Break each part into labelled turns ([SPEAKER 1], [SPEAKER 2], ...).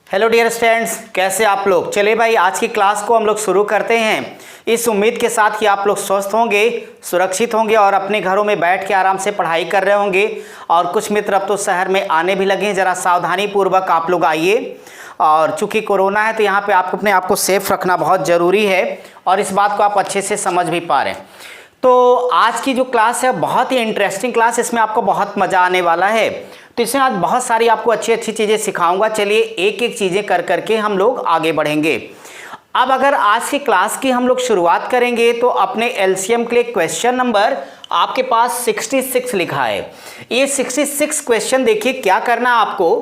[SPEAKER 1] Hello dear students, कैसे आप लोग। चलिए भाई, आज की क्लास को हम लोग शुरू करते हैं इस उम्मीद के साथ कि आप लोग स्वस्थ होंगे, सुरक्षित होंगे और अपने घरों में बैठ के आराम से पढ़ाई कर रहे होंगे। और कुछ मित्र अब तो शहर में आने भी लगे हैं, ज़रा सावधानी पूर्वक आप लोग आइए। और चूंकि कोरोना है तो यहाँ पे आपको अपने आप को सेफ रखना बहुत ज़रूरी है और इस बात को आप अच्छे से समझ भी पा रहे हैं। तो आज की जो क्लास है बहुत ही इंटरेस्टिंग क्लास, इसमें आपको बहुत मज़ा आने वाला है। तो इसमें आज बहुत सारी आपको अच्छी अच्छी चीज़ें सिखाऊंगा। चलिए एक एक चीज़ें कर करके हम लोग आगे बढ़ेंगे। अब अगर आज की क्लास की हम लोग शुरुआत करेंगे तो अपने एलसीएम के लिए क्वेश्चन नंबर आपके पास 66 लिखा है। ये 66 क्वेश्चन देखिए क्या करना आपको।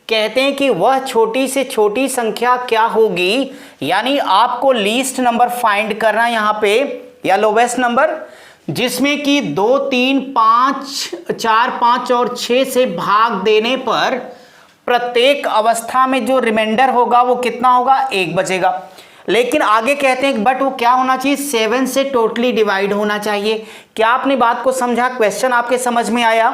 [SPEAKER 1] कहते हैं कि वह छोटी से छोटी संख्या क्या होगी, यानी आपको लीस्ट नंबर फाइंड करना यहाँ पे या लोवेस्ट नंबर, जिसमें कि 2, 3, 5, 4, 5 और 6 से भाग देने पर प्रत्येक अवस्था में जो रिमाइंडर होगा वो कितना होगा, 1 बचेगा। लेकिन आगे कहते हैं बट वो क्या होना चाहिए, 7 से टोटली डिवाइड होना चाहिए। क्या आपने बात को समझा? क्वेश्चन आपके समझ में आया?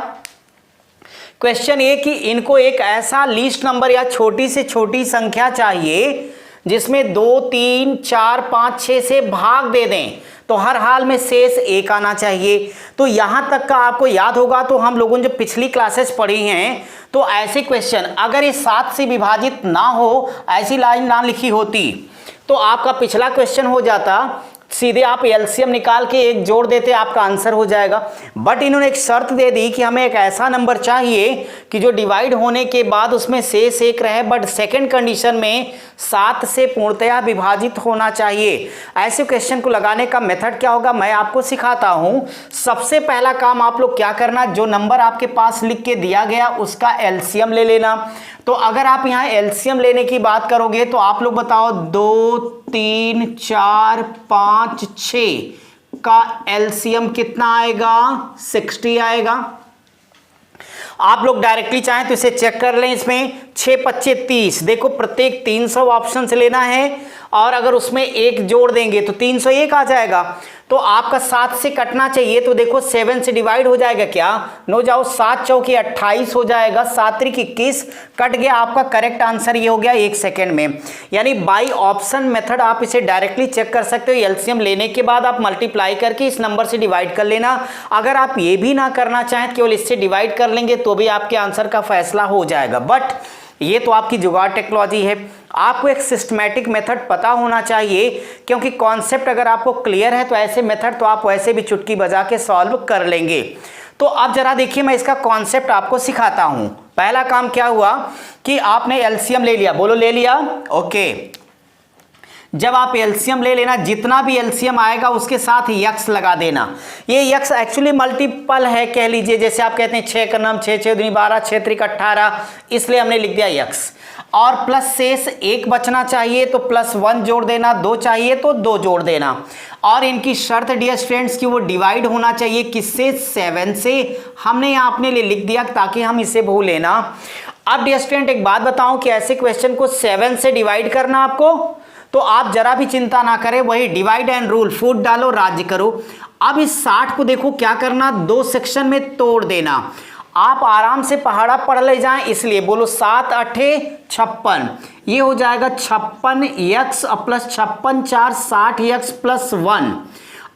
[SPEAKER 1] क्वेश्चन ये कि इनको एक ऐसा लीस्ट नंबर या छोटी से छोटी संख्या चाहिए जिसमें 2, 3, 4, 5, 6 से भाग दे दें तो हर हाल में शेष 1 आना चाहिए। तो यहाँ तक का आपको याद होगा, तो हम लोगों ने जो पिछली क्लासेस पढ़ी हैं तो ऐसे क्वेश्चन अगर ये 7 से विभाजित ना हो, ऐसी लाइन ना लिखी होती तो आपका पिछला क्वेश्चन हो जाता, सीधे आप एलसीएम निकाल के 1 जोड़ देते, आपका आंसर हो जाएगा। बट इन्होंने एक शर्त दे दी कि हमें एक ऐसा नंबर चाहिए कि जो डिवाइड होने के बाद उसमें शेष 1 रहे, बट सेकंड कंडीशन में 7 से पूर्णतया विभाजित होना चाहिए। ऐसे क्वेश्चन को लगाने का मेथड क्या होगा मैं आपको सिखाता हूं। सबसे पहला काम आप लोग क्या करना, जो नंबर आपके पास लिख के दिया गया उसका एलसीएम ले लेना। तो अगर आप यहाँ एलसीएम लेने की बात करोगे तो आप लोग बताओ 2, 3, 4, 5, 6 का एलसीएम कितना आएगा, 60 आएगा। आप लोग डायरेक्टली चाहें तो इसे चेक कर लें। इसमें 6 25 30, देखो प्रत्येक 300 ऑप्शन से लेना है और अगर उसमें 1 जोड़ देंगे तो 301 आ जाएगा। तो आपका 7 से कटना चाहिए, तो देखो 7 से डिवाइड हो जाएगा क्या, 9 जाओ 7 चौके 28 हो जाएगा, 7 त्रिक 21 कट गया। आपका करेक्ट आंसर ये हो गया 1 सेकेंड में। यानी बाई ऑप्शन मेथड आप इसे डायरेक्टली चेक कर सकते हो। एलसीएम लेने के बाद आप मल्टीप्लाई करके इस नंबर से डिवाइड कर लेना। अगर आप ये भी ना करना चाहें, केवल इससे डिवाइड कर लेंगे तो भी आपके आंसर का फैसला हो जाएगा। बट ये तो आपकी जुगाड़ टेक्नोलॉजी है, आपको एक सिस्टमैटिक मेथड पता होना चाहिए, क्योंकि कॉन्सेप्ट अगर आपको क्लियर है तो ऐसे मेथड तो आप वैसे भी चुटकी बजा के सॉल्व कर लेंगे। तो अब जरा देखिए मैं इसका कॉन्सेप्ट आपको सिखाता हूं। पहला काम क्या हुआ कि आपने एलसीएम ले लिया, बोलो ले लिया, ओके। जब आप एलसीएम ले लेना, जितना भी एलसीएम आएगा उसके साथ यक्स लगा देना। ये यक्स एक्चुअली मल्टीपल है कह लीजिए, जैसे आप कहते हैं 6 का नाम 6, 6 दूनी 12, 6 त्रिक 18, इसलिए हमने लिख दिया यक्स। और प्लस शेष 1 बचना चाहिए तो +1 जोड़ देना, 2 चाहिए तो 2 जोड़ देना। और इनकी शर्त डियर स्टूडेंट्स की वो डिवाइड होना चाहिए किससे, 7 से। हमने यहाँ अपने लिए लिख दिया ताकि हम इसे भूलें ना। अब डियर स्टूडेंट एक बात बताऊं कि ऐसे क्वेश्चन को 7 से डिवाइड करना आपको, तो आप जरा भी चिंता ना करें, वही डिवाइड एंड रूल, फूट डालो राज्य करो। अब इस 60 को देखो क्या करना, 2 सेक्शन में तोड़ देना। आप आराम से पहाड़ा पढ़ ले जाएं, इसलिए बोलो 7 8 56, ये हो जाएगा 56 यक्स प्लस 56 4 60 यक्स प्लस 1।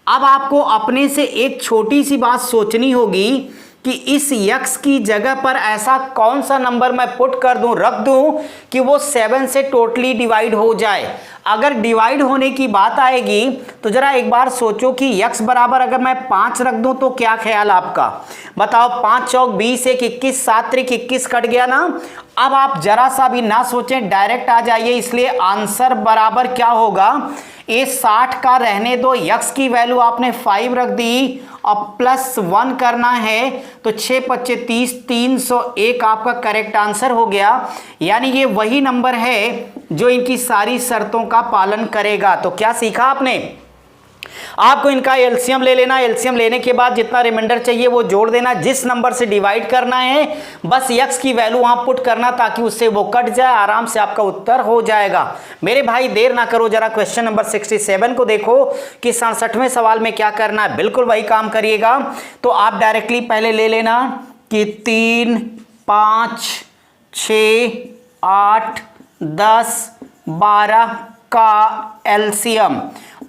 [SPEAKER 1] अब आपको अपने से एक छोटी सी बात सोचनी होगी कि इस यक्स की जगह पर ऐसा कौन सा नंबर मैं पुट कर दूं, रख दूं कि वो 7 से टोटली डिवाइड हो जाए। अगर डिवाइड होने की बात आएगी तो जरा एक बार सोचो कि यक्स बराबर अगर मैं 5 रख दूं तो क्या ख्याल आपका, बताओ। 5 चौक 20, 1 21, 7 त्रिक 21 कट गया ना। अब आप जरा सा भी ना सोचें, डायरेक्ट आ जाइए, इसलिए आंसर बराबर क्या होगा, ये 60 का रहने दो, यक्स की वैल्यू आपने 5 रख दी और +1 करना है तो 6 25 30, 301 आपका करेक्ट आंसर हो गया। यानी ये वही नंबर है जो इनकी सारी शर्तों का पालन करेगा। तो क्या सीखा आपने, आपको इनका एलसीएम ले लेना, एलसीएम लेने के बाद जितना रिमाइंडर चाहिए वो जोड़ देना, जिस नंबर से डिवाइड करना है बस यक्स की वैल्यू वहां पुट करना ताकि उससे वो कट जाए, आराम से आपका उत्तर हो जाएगा। मेरे भाई देर ना करो, जरा क्वेश्चन नंबर 67 को देखो कि 67वें सवाल में क्या करना है, बिल्कुल वही काम करिएगा। तो आप डायरेक्टली पहले ले लेना कि 3 5 6 8 10, 12 का एलसीएम।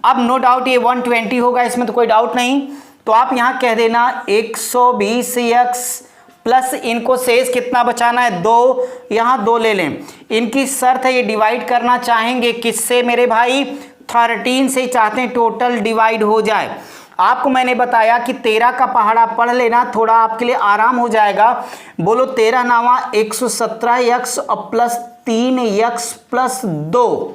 [SPEAKER 1] अब नो डाउट ये 120 होगा, इसमें तो कोई डाउट नहीं। तो आप यहाँ कह देना 120x प्लस इनको शेष कितना बचाना है 2, यहाँ 2 ले लें। इनकी शर्त है ये डिवाइड करना चाहेंगे किससे मेरे भाई, 13 से चाहते हैं टोटल डिवाइड हो जाए। आपको मैंने बताया कि 13 का पहाड़ा पढ़ लेना, थोड़ा आपके लिए आराम हो जाएगा। बोलो 13 नावा 117x और प्लस 3x प्लस 2।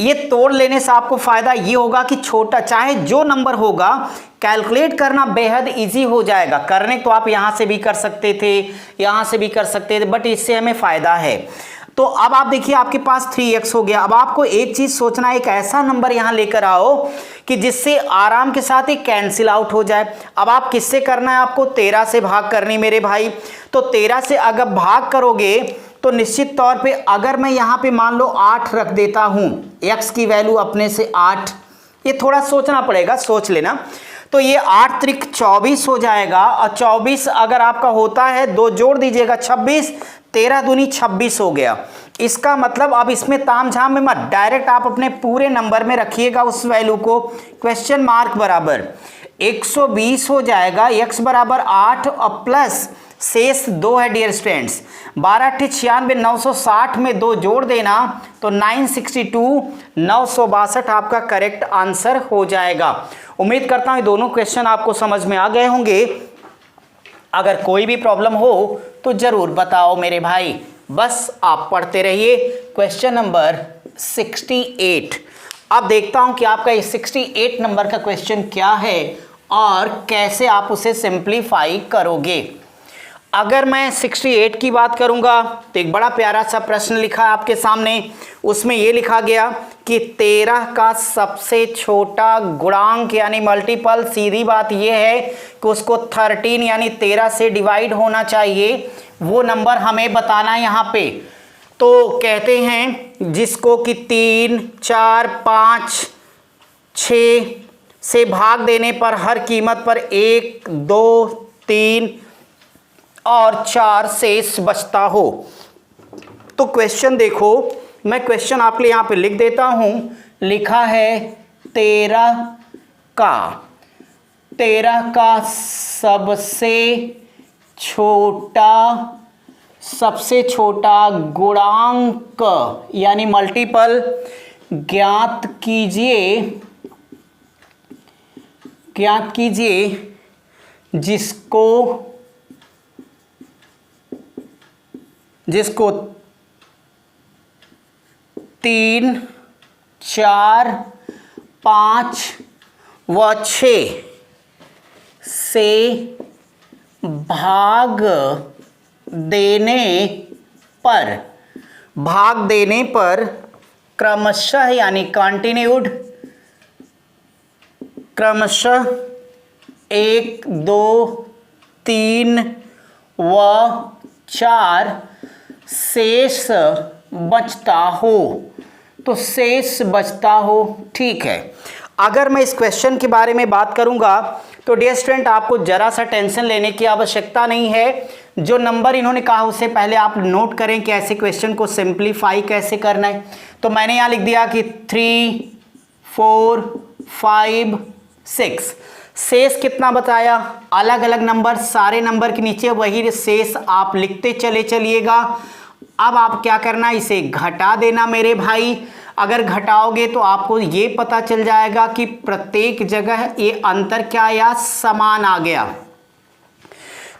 [SPEAKER 1] ये तोड़ लेने से आपको फायदा ये होगा कि छोटा चाहे जो नंबर होगा कैलकुलेट करना बेहद इजी हो जाएगा। करने तो आप यहां से भी कर सकते थे, यहां से भी कर सकते थे, बट इससे हमें फायदा है। तो अब आप देखिए आपके पास 3x हो गया। अब आपको एक चीज सोचना है, एक ऐसा नंबर यहां लेकर आओ कि जिससे आराम के साथ ही कैंसिल आउट हो जाए। अब आप किससे करना है, आपको 13 से भाग करनी मेरे भाई। तो 13 से अगर भाग करोगे तो निश्चित तौर पे अगर मैं यहाँ पे मान लो 8 रख देता हूँ, x की वैल्यू अपने से 8, ये थोड़ा सोचना पड़ेगा, सोच लेना। तो ये 8 त्रिक 24 हो जाएगा, और 24 अगर आपका होता है 2 जोड़ दीजिएगा 26, 13 दूनी 26 हो गया। इसका मतलब अब इसमें तामझाम में मत, डायरेक्ट आप अपने पूरे नंबर में रखिएगा उस वैल्यू को, क्वेश्चन मार्क बराबर 120 हो जाएगा, x बराबर 8 और प्लस शेष 2 है डियर स्टूडेंट्स, 12 96 960 में 2 जोड़ देना तो 962 962 आपका करेक्ट आंसर हो जाएगा। उम्मीद करता हूँ दोनों क्वेश्चन आपको समझ में आ गए होंगे। अगर कोई भी प्रॉब्लम हो तो जरूर बताओ मेरे भाई, बस आप पढ़ते रहिए। Question number 68। अब देखता हूं कि आपका ये 68 नंबर का क्वेश्चन क्या है और कैसे आप उसे सिंप्लीफाई करोगे। अगर मैं 68 की बात करूंगा तो एक बड़ा प्यारा सा प्रश्न लिखा है आपके सामने। उसमें ये लिखा गया कि 13 का सबसे छोटा गुणांक यानी मल्टीपल, सीधी बात ये है कि उसको 13 यानी 13 से डिवाइड होना चाहिए, वो नंबर हमें बताना है यहाँ पे। तो कहते हैं जिसको कि 3, 4, 5, 6 से भाग देने पर हर कीमत पर 1, 2, 3 और 4 शेष बचता हो। तो क्वेश्चन देखो, मैं क्वेश्चन आपके लिए यहाँ पे लिख देता हूँ। लिखा है 13 का सबसे छोटा गुणांक यानी मल्टीपल ज्ञात कीजिए जिसको 3, 4, 5 व 6 से भाग देने पर क्रमशः यानी कंटिन्यूड क्रमशः 1, 2, 3 व 4 शेष बचता हो। तो शेष बचता हो, ठीक है। अगर मैं इस क्वेश्चन के बारे में बात करूंगा तो डियर स्टूडेंट आपको जरा सा टेंशन लेने की आवश्यकता नहीं है। जो नंबर इन्होंने कहा उससे पहले आप नोट करें कि ऐसे क्वेश्चन को सिंप्लीफाई कैसे करना है। तो मैंने यहाँ लिख दिया कि 3, 4, 5, 6 शेष कितना बताया, अलग अलग नंबर, सारे नंबर के नीचे वही शेष आप लिखते चलिएगा। अब आप क्या करना, इसे घटा देना मेरे भाई। अगर घटाओगे तो आपको ये पता चल जाएगा कि प्रत्येक जगह ये अंतर क्या आया, समान आ गया।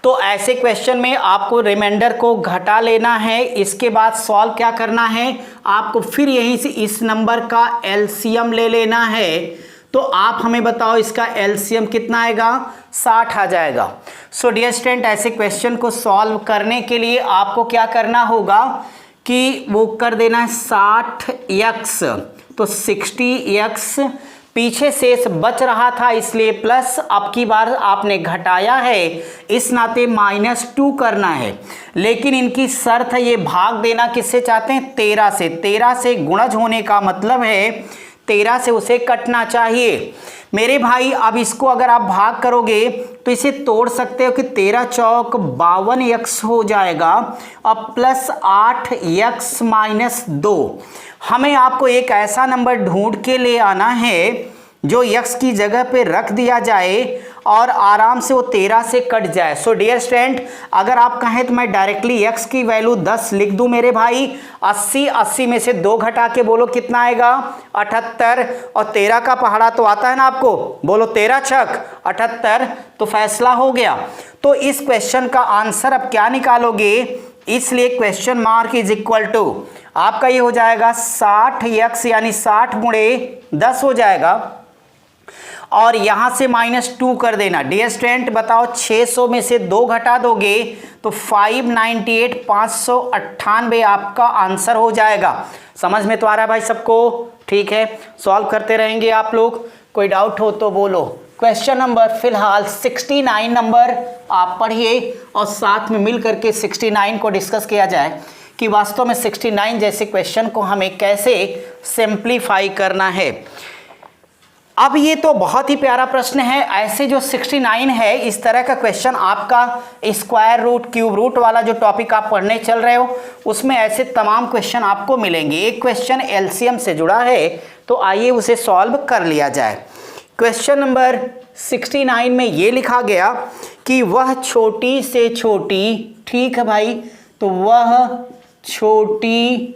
[SPEAKER 1] तो ऐसे क्वेश्चन में आपको रिमाइंडर को घटा लेना है। इसके बाद सॉल्व क्या करना है, आपको फिर यहीं से इस नंबर का एलसीएम ले लेना है। तो आप हमें बताओ इसका एलसीएम कितना आएगा, 60 आ जाएगा। सो डियर स्टूडेंट ऐसे क्वेश्चन को सॉल्व करने के लिए आपको क्या करना होगा कि वो कर देना है 60x, तो 60x, पीछे शेष बच रहा था इसलिए प्लस, अब की बार आपने घटाया है इस नाते -2 करना है। लेकिन इनकी शर्त है ये भाग देना किससे चाहते हैं, 13 से। 13 से गुणज होने का मतलब है 13 से उसे कटना चाहिए। मेरे भाई अब इसको अगर आप भाग करोगे तो इसे तोड़ सकते हो कि 13 चौक 52x हो जाएगा और प्लस 8x माइनस 2। हमें आपको एक ऐसा नंबर ढूंढ के ले आना है जो x की जगह पे रख दिया जाए और आराम से वो 13 से कट जाए। सो डियर स्टूडेंट, अगर आप कहें तो मैं डायरेक्टली x की वैल्यू 10 लिख दूं मेरे भाई। 80 में से 2 घटा के बोलो कितना आएगा 78, और 13 का पहाड़ा तो आता है ना आपको, बोलो 13 छक 78, तो फैसला हो गया। तो इस क्वेश्चन का आंसर अब क्या निकालोगे, इसलिए question mark is equal to आपका ये हो जाएगा 60x यानी 60 गुणे 10 हो जाएगा और यहां से -2 कर देना। डियर स्टूडेंट बताओ 600 में से 2 घटा दोगे तो 598 598 आपका आंसर हो जाएगा। समझ में तो आ रहा है भाई सबको? ठीक है, सॉल्व करते रहेंगे आप लोग, कोई डाउट हो तो बोलो। क्वेश्चन नंबर फिलहाल 69 नंबर आप पढ़िए और साथ में मिल करके 69 को डिस्कस किया जाए कि वास्तव में 69 जैसे क्वेश्चन को हमें कैसे सिंप्लीफाई करना है। अब ये तो बहुत ही प्यारा प्रश्न है। ऐसे जो 69 है इस तरह का क्वेश्चन आपका स्क्वायर रूट क्यूब रूट वाला जो टॉपिक आप पढ़ने चल रहे हो उसमें ऐसे तमाम क्वेश्चन आपको मिलेंगे। एक क्वेश्चन एलसीएम से जुड़ा है तो आइए उसे सॉल्व कर लिया जाए। क्वेश्चन नंबर 69 में ये लिखा गया कि वह छोटी से छोटी, ठीक है भाई, तो वह छोटी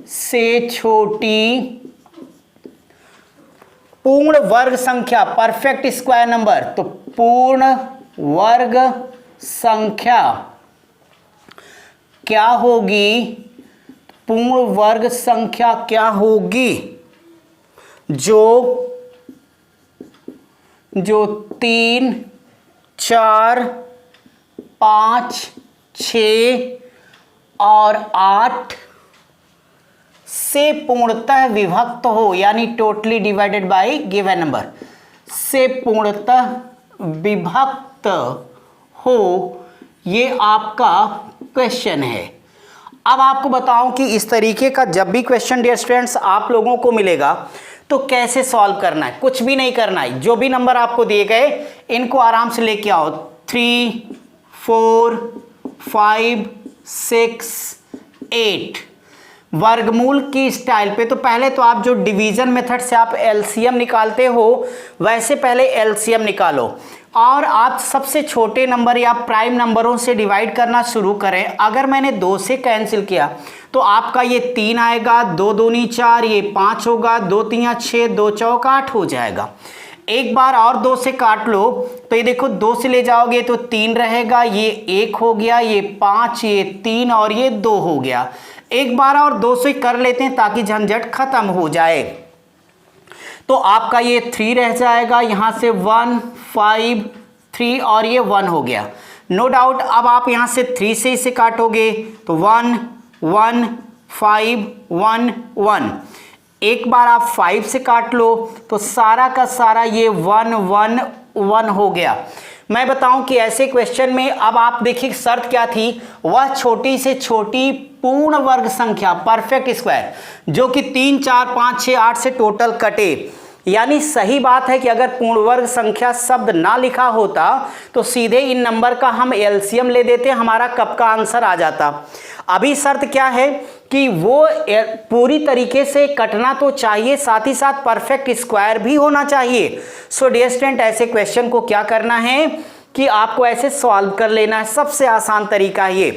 [SPEAKER 1] से छोटी पूर्ण वर्ग संख्या, परफेक्ट स्क्वायर नंबर, तो पूर्ण वर्ग संख्या क्या होगी, पूर्ण वर्ग संख्या क्या होगी जो 3, 4, 5, 6 और 8 से पूर्णतः विभक्त हो, यानी totally divided by given number, से पूर्णतः विभक्त हो, ये आपका क्वेश्चन है। अब आपको बताऊं कि इस तरीके का जब भी क्वेश्चन डियर स्टूडेंट्स आप लोगों को मिलेगा तो कैसे सॉल्व करना है। कुछ भी नहीं करना है, जो भी नंबर आपको दिए गए इनको आराम से लेके आओ। 3, 4, 5, 6, 8 वर्गमूल की स्टाइल पे। तो पहले तो आप जो डिवीजन मेथड से आप एलसीएम निकालते हो वैसे पहले एलसीएम निकालो और आप सबसे छोटे नंबर या प्राइम नंबरों से डिवाइड करना शुरू करें। अगर मैंने 2 से कैंसिल किया तो आपका ये 3 आएगा, 2 दूनी 4, ये 5 होगा, 2 3 6, 2 चौक 8 हो जाएगा। एक बार और 2 से काट लो तो ये देखो 2 से ले जाओगे तो 3 रहेगा, ये 1 हो गया, ये 5, ये 3 और ये 2 हो गया। एक बार और 2 से कर लेते हैं ताकि झंझट खत्म हो जाए। तो आपका ये 3 रह जाएगा, यहां से 1, 5, 3 और ये 1 हो गया। नो डाउट अब आप यहां से 3 से इसे काटोगे तो 1, 1, 5, 1, 1। एक बार आप 5 से काट लो तो सारा का सारा ये 1, 1, 1 हो गया। मैं बताऊं कि ऐसे क्वेश्चन में अब आप देखिए शर्त क्या थी, वह छोटी से छोटी पूर्ण वर्ग संख्या परफेक्ट स्क्वायर जो कि 3, 4, 5, 6, 8 से टोटल कटे। यानी सही बात है कि अगर पूर्ण वर्ग संख्या शब्द ना लिखा होता तो सीधे इन नंबर का हम एलसीएम ले देते, हमारा कब का आंसर आ जाता। अभी शर्त क्या है कि वो पूरी तरीके से कटना तो चाहिए, साथ ही साथ परफेक्ट स्क्वायर भी होना चाहिए। सो डियर स्टूडेंट ऐसे क्वेश्चन को क्या करना है कि आपको ऐसे सॉल्व कर लेना है। सबसे आसान तरीका ये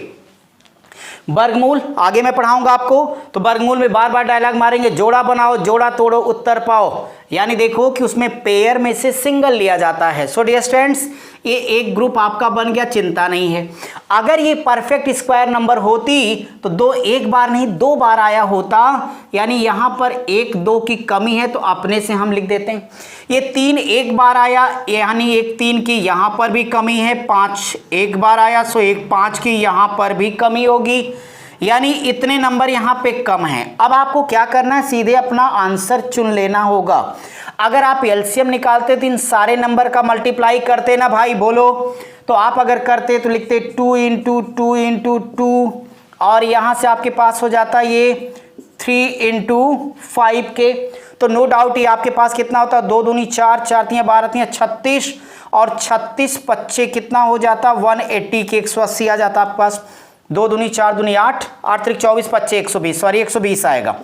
[SPEAKER 1] वर्गमूल, आगे मैं पढ़ाऊंगा आपको, तो वर्गमूल में बार बार डायलॉग मारेंगे, जोड़ा बनाओ, जोड़ा तोड़ो, उत्तर पाओ। यानी देखो कि उसमें पेयर में से सिंगल लिया जाता है। सो डियर स्टूडेंट्स ये एक ग्रुप आपका बन गया, चिंता नहीं है। अगर ये परफेक्ट स्क्वायर नंबर होती तो 2 एक बार नहीं 2 बार आया होता, यानी यहां पर 1 2 की कमी है तो अपने से हम लिख देते हैं। ये 3 एक बार आया, यानी 1 3 की यहां पर भी कमी है। 5 एक बार आया, सो 1 5 की यहां पर भी कमी होगी, यानी इतने नंबर यहां पे कम हैं। अब आपको क्या करना है, सीधे अपना आंसर चुन लेना होगा। अगर आप एलसीएम निकालते तो इन सारे नंबर का मल्टीप्लाई करते ना भाई, बोलो। तो आप अगर करते तो लिखते 2 × 2 × 2 और यहां से आपके पास हो जाता ये 3 × 5 के। तो नो डाउट ये आपके पास कितना होता है, 2 दूनी 4, 4 तियां 12 तियां 36 और 36 पच्चे कितना हो जाता, 180 के 180 आ जाता आपके पास। 2 दूनी 4 दूनी 8, 8 त्रिक 24 पच्चे 120, सॉरी 120 आएगा,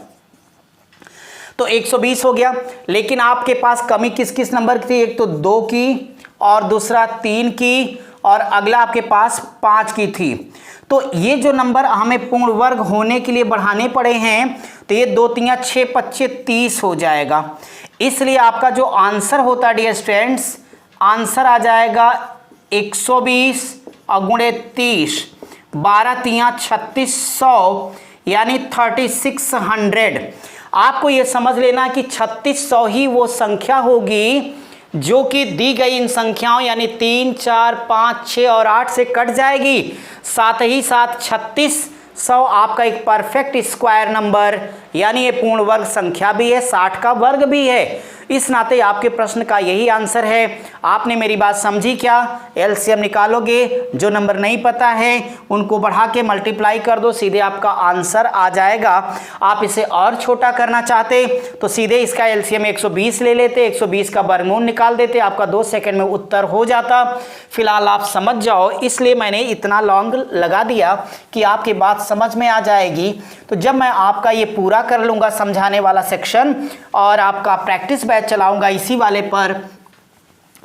[SPEAKER 1] तो 120 हो गया। लेकिन आपके पास कमी किस किस नंबर की थी, एक तो 2 की और दूसरा 3 की और अगला आपके पास 5 की थी। तो ये जो नंबर हमें पूर्ण वर्ग होने के लिए बढ़ाने पड़े हैं, तो ये 2 तियां 6 पच्चे 30 हो जाएगा। इसलिए आपका जो आंसर होता है डियर स्टूडेंट्स, आंसर आ जाएगा 120 और गुणे 30, 12 तियां 3600 यानी 3600। आपको ये समझ लेना कि 3600 ही वो संख्या होगी जो कि दी गई इन संख्याओं यानी 3, 4, 5, 6 और 8 से कट जाएगी। साथ ही साथ 3600 आपका एक परफेक्ट स्क्वायर नंबर यानी ये पूर्ण वर्ग संख्या भी है, 60 का वर्ग भी है। इस नाते आपके प्रश्न का यही आंसर है। आपने मेरी बात समझी क्या? एलसीएम निकालोगे, जो नंबर नहीं पता है उनको बढ़ा के मल्टीप्लाई कर दो, सीधे आपका आंसर आ जाएगा। आप इसे और छोटा करना चाहते तो सीधे इसका एलसीएम 120 ले लेते, 120 का वर्गमूल निकाल देते, आपका 2 सेकंड में उत्तर हो जाता। फिलहाल आप समझ जाओ, इसलिए मैंने इतना लॉन्ग लगा दिया कि आपकी बात समझ में आ जाएगी। तो जब मैं आपका ये पूरा कर लूँगा समझाने वाला सेक्शन और आपका प्रैक्टिस बैच चलाऊंगा इसी वाले पर,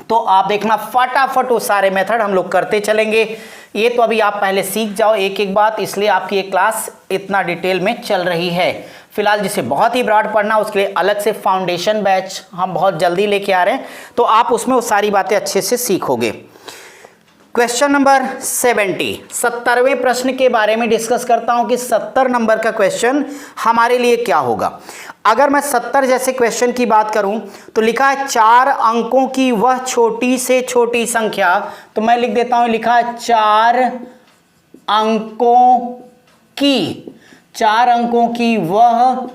[SPEAKER 1] तो आप देखना फटाफट वो सारे मेथड हम लोग करते चलेंगे। ये तो अभी आप पहले सीख जाओ एक एक बात, इसलिए आपकी ये क्लास इतना डिटेल में चल रही है। फिलहाल जिसे बहुत ही ब्रॉड पढ़ना उसके लिए अलग से फाउंडेशन बैच हम बहुत जल्दी लेके आ रहे हैं, तो आप उसमें वो सारी बातें अच्छे से सीखोगे। क्वेश्चन नंबर 70, 70वें प्रश्न के बारे में डिस्कस करता हूं कि 70 नंबर का क्वेश्चन हमारे लिए क्या होगा। अगर मैं 70 जैसे क्वेश्चन की बात करूं तो लिखा है 4 अंकों की वह छोटी से छोटी संख्या, तो मैं लिख देता हूं, लिखा है 4 अंकों की वह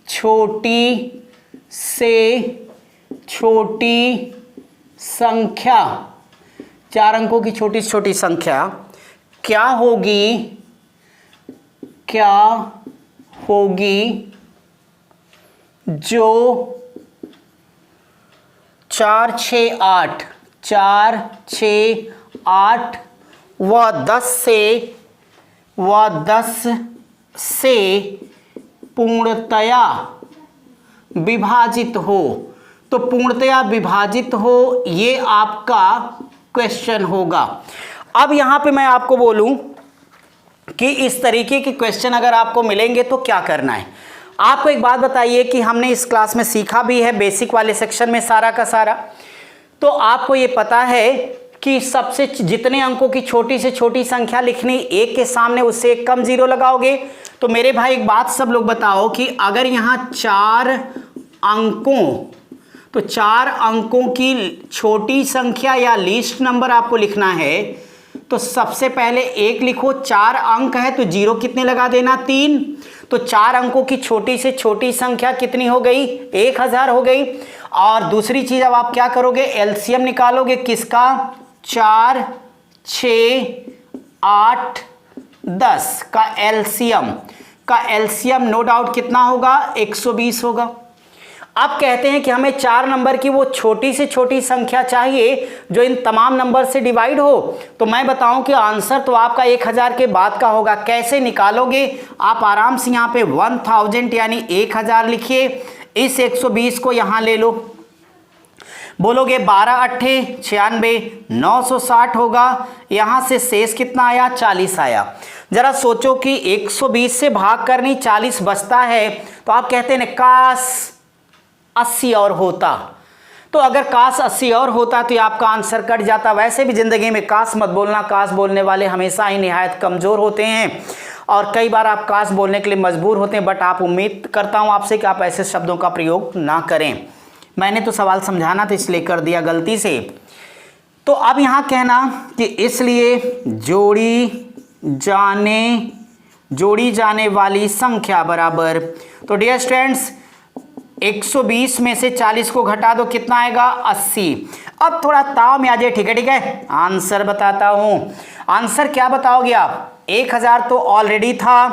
[SPEAKER 1] छोटी से छोटी संख्या, 4 अंकों की छोटी से छोटी संख्या क्या होगी जो 4, 6, 8 व 10 से पूर्णतया विभाजित हो। तो पूर्णतया विभाजित हो ये आपका क्वेश्चन होगा। अब यहां पे मैं आपको बोलूं कि इस तरीके के क्वेश्चन अगर आपको मिलेंगे तो क्या करना है। आपको एक बात बताइए कि हमने इस क्लास में सीखा भी है बेसिक वाले सेक्शन में सारा का सारा, तो आपको ये पता है कि सबसे जितने अंकों की छोटी से छोटी संख्या लिखनी, एक के सामने उससे एक कम जीरो लगाओगे। तो मेरे भाई एक बात सब लोग बताओ कि अगर यहाँ 4 अंकों की छोटी संख्या या लीस्ट नंबर आपको लिखना है, तो सबसे पहले 1 लिखो, 4 अंक है तो जीरो कितने लगा देना, 3। तो 4 अंकों की छोटी से छोटी संख्या कितनी हो गई, 1000 हो गई। और दूसरी चीज अब आप क्या करोगे, एलसीएम निकालोगे किसका, 4, 6, 8, 10 का एलसीएम नो डाउट कितना होगा, 120 होगा। अब कहते हैं कि हमें 4 नंबर की वो छोटी से छोटी संख्या चाहिए जो इन तमाम नंबर से डिवाइड हो। तो मैं बताऊं कि आंसर तो आपका 1000 के बाद का होगा। कैसे निकालोगे, आप आराम से यहाँ पे 1000 यानी 1000 लिखिए, इस 120 को यहाँ ले लो, बोलोगे 12 8 96, 960 होगा। यहाँ से शेष कितना आया, 40 आया। जरा सोचो कि 120 से भाग करनी 40 बचता है, तो आप कहते हैं काश 80 और होता। तो अगर काश 80 और होता तो आपका आंसर कट जाता। वैसे भी जिंदगी में काश मत बोलना, काश बोलने वाले हमेशा ही निहायत कमज़ोर होते हैं और कई बार आप काश बोलने के लिए मजबूर होते हैं। बट आप उम्मीद करता हूं आपसे कि आप ऐसे शब्दों का प्रयोग ना करें। मैंने तो सवाल समझाना था इसलिए कर दिया गलती से। तो अब यहाँ कहना कि इसलिए जोड़ी जाने वाली संख्या बराबर, तो डियर स्टूडेंट्स 120 में से 40 को घटा दो, कितना आएगा, 80। अब थोड़ा ताव में आ जाए, ठीक है, आंसर बताता हूं। आंसर क्या बताओगे आप, 1000 तो ऑलरेडी था,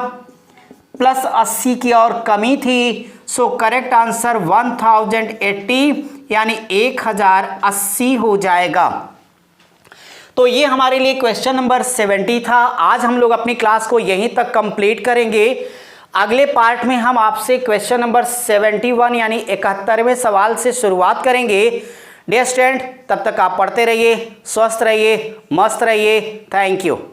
[SPEAKER 1] प्लस 80 की और कमी थी। सो करेक्ट आंसर 1080 यानी 1080 हो जाएगा। तो ये हमारे लिए क्वेश्चन नंबर 70 था। आज हम लोग अपनी क्लास को यहीं तक कंप्लीट करेंगे। अगले पार्ट में हम आपसे क्वेश्चन नंबर 71 यानी 71वें सवाल से शुरुआत करेंगे। डियर स्टूडेंट, तब तक आप पढ़ते रहिए, स्वस्थ रहिए, मस्त रहिए। Thank you.